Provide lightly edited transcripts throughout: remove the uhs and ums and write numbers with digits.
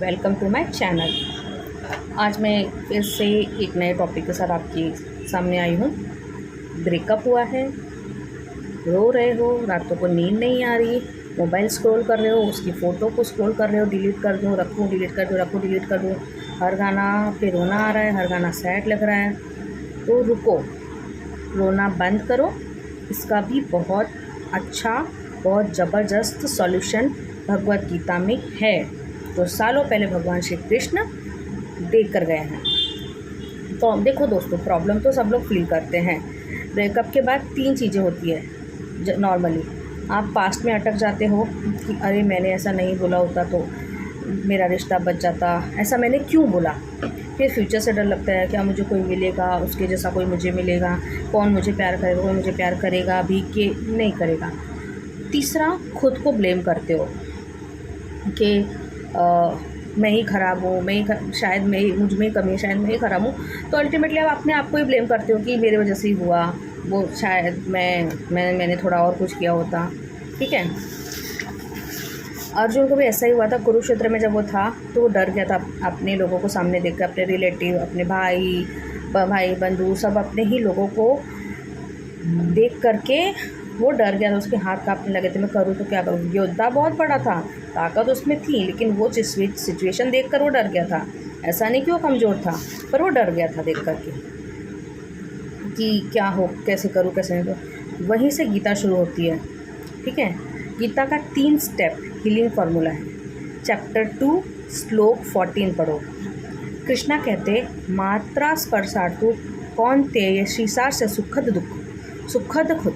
Welcome to my channel. आज मैं फिर से एक नए टॉपिक के साथ आपके सामने आई हूँ। ब्रेकअप हुआ है, रो रहे हो, रातों को नींद नहीं आ रही, मोबाइल स्क्रॉल कर रहे हो, उसकी फ़ोटो को स्क्रॉल कर रहे हो, डिलीट कर दो रखो, डिलीट कर दो रखो, डिलीट कर दो, हर गाना पे रोना आ रहा है, हर गाना सैड लग रहा है। तो रुको, रोना बंद करो। इसका भी बहुत अच्छा, बहुत ज़बरदस्त सॉल्यूशन भगवत गीता में है, जो सालों पहले भगवान श्री कृष्ण देख कर गए हैं। तो देखो दोस्तों, प्रॉब्लम तो सब लोग फील करते हैं। ब्रेकअप के बाद 3 चीज़ें होती है नॉर्मली। आप पास्ट में अटक जाते हो कि अरे मैंने ऐसा नहीं बोला होता तो मेरा रिश्ता बच जाता, ऐसा मैंने क्यों बोला। फिर फ्यूचर से डर लगता है, क्या मुझे कोई मिलेगा, उसके जैसा कोई मुझे मिलेगा, कौन मुझे प्यार करेगा, कोई मुझे प्यार करेगा भी कि नहीं करेगा। तीसरा, खुद को ब्लेम करते हो कि मैं ही ख़राब हूँ, शायद मुझ में कमी है, शायद मैं ही ख़राब हूँ। तो अल्टीमेटली आप अपने आप को ही ब्लेम करते हो कि मेरे वजह से ही हुआ, वो शायद मैंने थोड़ा और कुछ किया होता। ठीक है, अर्जुन को भी ऐसा ही हुआ था। कुरुक्षेत्र में जब वो था तो वो डर गया था अपने लोगों को सामने देख कर, अपने रिलेटिव, अपने भाई बंधु, सब अपने ही लोगों को देख करके वो डर गया था। उसके हाथ कांपने लगे थे, मैं करूँ तो क्या करूँ। योद्धा बहुत बड़ा था, ताकत उसमें थी, लेकिन वो सिचुएशन देखकर वो डर गया था। ऐसा नहीं कि वो कमज़ोर था, पर वो डर गया था देख करके कि क्या हो, कैसे करूँ कैसे नहीं। तो वहीं से गीता शुरू होती है। ठीक है, गीता का 3 स्टेप हीलिंग फार्मूला है। चैप्टर 2 श्लोक 14 पढ़ो। कृष्णा कहते, मात्रा स्पर्शार्थु कौन्तेय शीशार से सुखद खुद,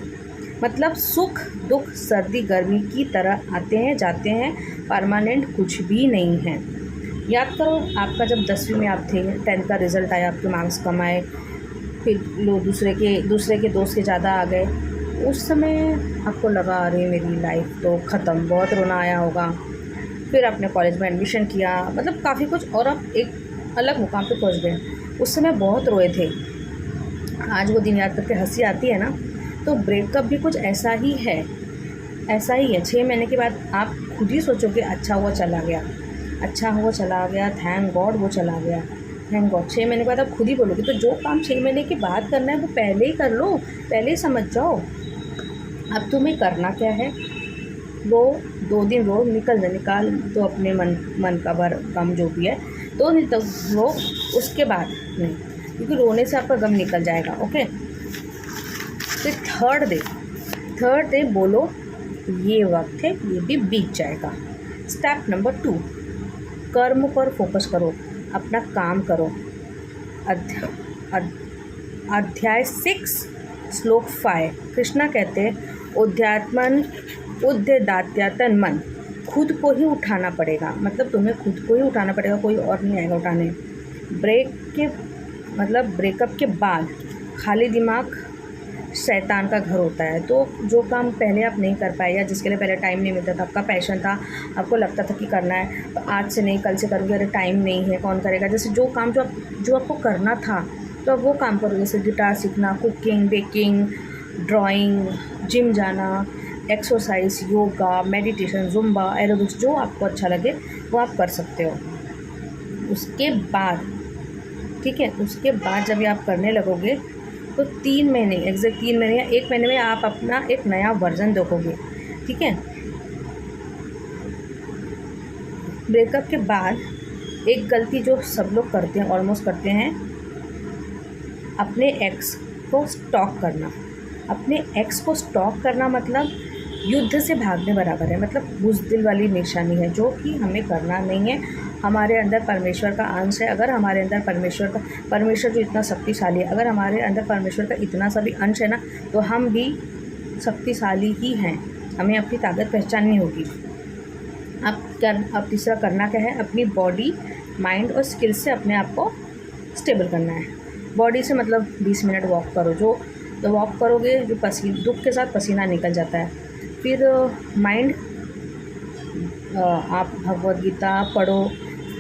मतलब सुख दुख सर्दी गर्मी की तरह आते हैं जाते हैं, परमानेंट कुछ भी नहीं है। याद करो, आपका जब 10वीं में आप थे, 10th का रिज़ल्ट आया, आपके मार्क्स कम आए, फिर लोग दूसरे के दोस्त के ज़्यादा आ गए, उस समय आपको लगा अरे मेरी लाइफ तो ख़त्म, बहुत रोना आया होगा। फिर आपने कॉलेज में एडमिशन किया, मतलब काफ़ी कुछ, और आप एक अलग मुकाम पे पहुंच गए। उस समय बहुत रोए थे। आज वो दिन याद करके हंसी आती है ना। तो ब्रेकअप भी कुछ ऐसा ही है, 6 महीने के बाद आप खुद ही सोचोगे अच्छा हुआ चला गया, थैंक गॉड वो चला गया, थैंक गॉड। 6 महीने के बाद आप खुद ही बोलोगे। तो जो काम 6 महीने के बाद करना है वो पहले ही कर लो, पहले ही समझ जाओ। अब तुम्हें करना क्या है, वो 2 दिन रो, निकाल तो अपने मन का गम जो भी है, 2 दिन तक रो, उसके बाद नहीं, क्योंकि रोने से आपका गम निकल जाएगा। ओके, फिर थर्ड डे बोलो ये वक्त है, ये भी बीत जाएगा। स्टेप नंबर 2, कर्म पर फोकस करो, अपना काम करो। अध्याय 6 श्लोक 5 कृष्णा कहते, उद्यदात्यातन मन, खुद को ही उठाना पड़ेगा, मतलब तुम्हें खुद को ही उठाना पड़ेगा, कोई और नहीं आएगा उठाने। ब्रेकअप के बाद खाली दिमाग शैतान का घर होता है। तो जो काम पहले आप नहीं कर पाए, या जिसके लिए पहले टाइम नहीं मिलता था, आपका पैशन था, आपको लगता था कि करना है, तो आज से नहीं कल से करोगे, अरे टाइम नहीं है, कौन करेगा। जैसे जो काम जो आपको करना था, तो अब वो काम करो। जैसे गिटार सीखना, कुकिंग, बेकिंग, ड्राइंग, जिम जाना, exercise, yoga, meditation, Zumba, aerobics, जो आपको अच्छा लगे वो आप कर सकते हो। उसके बाद ठीक है, उसके बाद जब ये आप करने लगोगे तो 3 महीने, एग्जैक्ट 3 महीने या 1 महीने में आप अपना एक नया वर्जन देखोगे। ठीक है, ब्रेकअप के बाद एक गलती जो सब लोग करते हैं, ऑलमोस्ट करते हैं, अपने एक्स को स्टॉक करना। अपने एक्स को स्टॉक करना मतलब युद्ध से भागने बराबर है, मतलब बुज़दिल वाली निशानी है, जो कि हमें करना नहीं है। हमारे अंदर परमेश्वर का अंश है। अगर हमारे अंदर परमेश्वर जो इतना शक्तिशाली है, अगर हमारे अंदर परमेश्वर का इतना सा भी अंश है ना, तो हम भी शक्तिशाली ही हैं। हमें अपनी ताकत पहचाननी होगी। अब तीसरा करना क्या है, अपनी बॉडी, माइंड और स्किल से अपने आप को स्टेबल करना है। बॉडी से मतलब 20 मिनट वॉक करो, जो वॉक करोगे जो दुख के साथ पसीना निकल जाता है। फिर माइंड, आप भगवद गीता पढ़ो,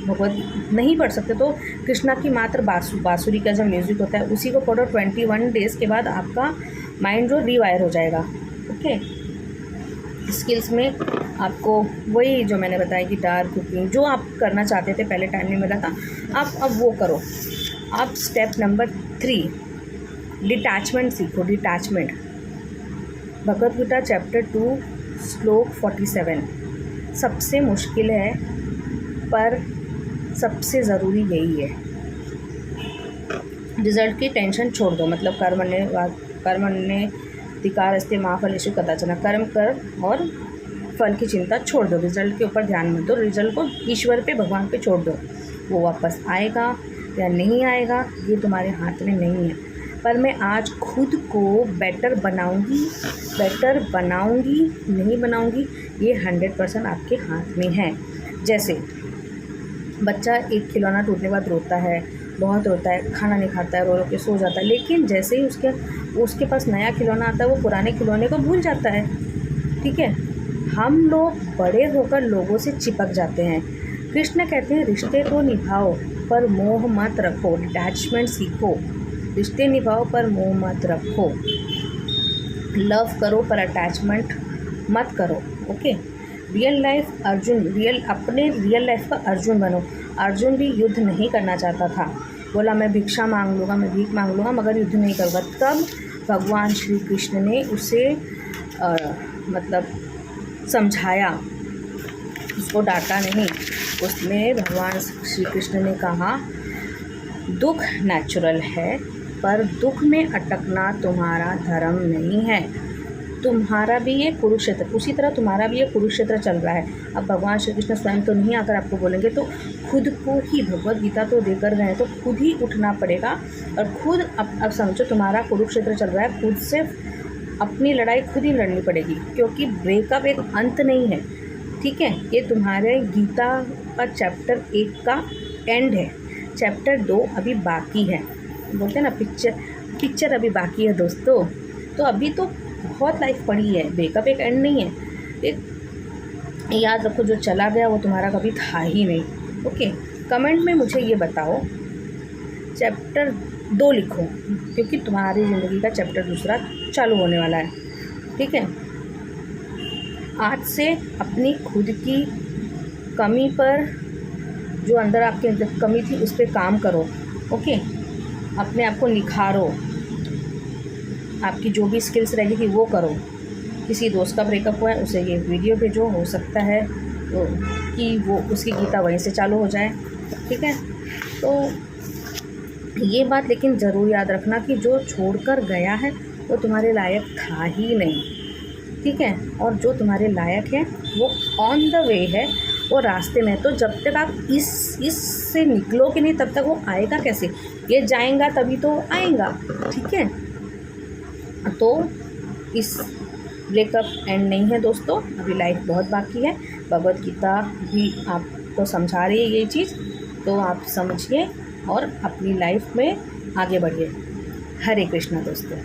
नहीं पढ़ सकते तो कृष्णा की मात्र बांसुरी का जो म्यूज़िक होता है उसी को पढ़ो। 21 डेज़ के बाद आपका माइंड जो रिवायर हो जाएगा। ओके, स्किल्स में आपको वही जो मैंने बताया कि डार्क कुकिंग जो आप करना चाहते थे पहले टाइम में मिला था, आप अब वो करो। आप स्टेप नंबर 3 डिटैचमेंट सीखो। डिटैचमेंट, भगवद गीता चैप्टर 2 श्लोक 47 सबसे मुश्किल है पर सबसे ज़रूरी यही है। रिजल्ट की टेंशन छोड़ दो, मतलब कर्मण्येवाधिकारस्ते मा फलेषु कदाचन, कर्म कर और फल की चिंता छोड़ दो। रिजल्ट के ऊपर ध्यान मत दो, रिजल्ट को ईश्वर पे, भगवान पे छोड़ दो। वो वापस आएगा या नहीं आएगा ये तुम्हारे हाथ में नहीं है। पर मैं आज खुद को बेटर बनाऊंगी नहीं बनाऊंगी ये 100% आपके हाथ में है। जैसे बच्चा एक खिलौना टूटने के बाद रोता है, बहुत रोता है, खाना नहीं खाता है, रो रो के सो जाता है, लेकिन जैसे ही उसके पास नया खिलौना आता है वो पुराने खिलौने को भूल जाता है। ठीक है, हम लोग बड़े होकर लोगों से चिपक जाते हैं। कृष्ण कहते हैं रिश्ते तो निभाओ पर मोह मत रखो। डिटैचमेंट सीखो, रिश्ते निभाओ पर मोह मत रखो। लव करो पर अटैचमेंट मत करो। ओके, अपने रियल लाइफ का अर्जुन बनो। अर्जुन भी युद्ध नहीं करना चाहता था, बोला मैं भिक्षा मांग लूँगा, मैं भीख मांग लूँगा, मगर युद्ध नहीं करूँगा। तब भगवान श्री कृष्ण ने उसे मतलब समझाया, उसको डांटा नहीं। उसमें भगवान श्री कृष्ण ने कहा दुख नेचुरल है पर दुख में अटकना तुम्हारा धर्म नहीं है। तुम्हारा भी ये कुरुक्षेत्र, उसी तरह तुम्हारा भी ये कुरुक्षेत्र चल रहा है। अब भगवान श्री कृष्ण स्वयं तो नहीं आकर आपको बोलेंगे, तो खुद को ही, भगवद गीता तो देकर गए तो खुद ही उठना पड़ेगा और खुद अब समझो तुम्हारा कुरुक्षेत्र चल रहा है, खुद से अपनी लड़ाई खुद ही लड़नी पड़ेगी, क्योंकि ब्रेकअप एक अंत नहीं है। ठीक है, ये तुम्हारे गीता का चैप्टर 1 का एंड है, चैप्टर 2 अभी बाकी है। बोलते हैं ना पिक्चर अभी बाकी है दोस्तों। तो अभी तो बहुत लाइफ पड़ी है, ब्रेकअप एक एंड नहीं है। एक याद रखो, जो चला गया वो तुम्हारा कभी था ही नहीं। ओके, कमेंट में मुझे ये बताओ चैप्टर 2 लिखो, क्योंकि तुम्हारी ज़िंदगी का चैप्टर दूसरा चालू होने वाला है। ठीक है, आज से अपनी खुद की कमी पर, जो अंदर आपके अंदर कमी थी उस पर काम करो। ओके, अपने आप को निखारो, आपकी जो भी स्किल्स रहेगी कि वो करो। किसी दोस्त का ब्रेकअप हुआ है उसे ये वीडियो भेजो, हो सकता है तो कि वो उसकी गीता वहीं से चालू हो जाए। ठीक है, तो ये बात लेकिन ज़रूर याद रखना कि जो छोड़कर गया है वो तुम्हारे लायक था ही नहीं। ठीक है, और जो तुम्हारे लायक है वो ऑन द वे है, वो रास्ते में। तो जब तक आप इससे निकलोगे नहीं तब तक वो आएगा कैसे? ये जाएगा तभी तो आएगा। ठीक है, तो इस ब्रेकअप एंड नहीं है दोस्तों, अभी लाइफ बहुत बाकी है। भगवद गीता भी आपको समझा रही है ये चीज़, तो आप समझिए और अपनी लाइफ में आगे बढ़िए। हरे कृष्णा दोस्तों।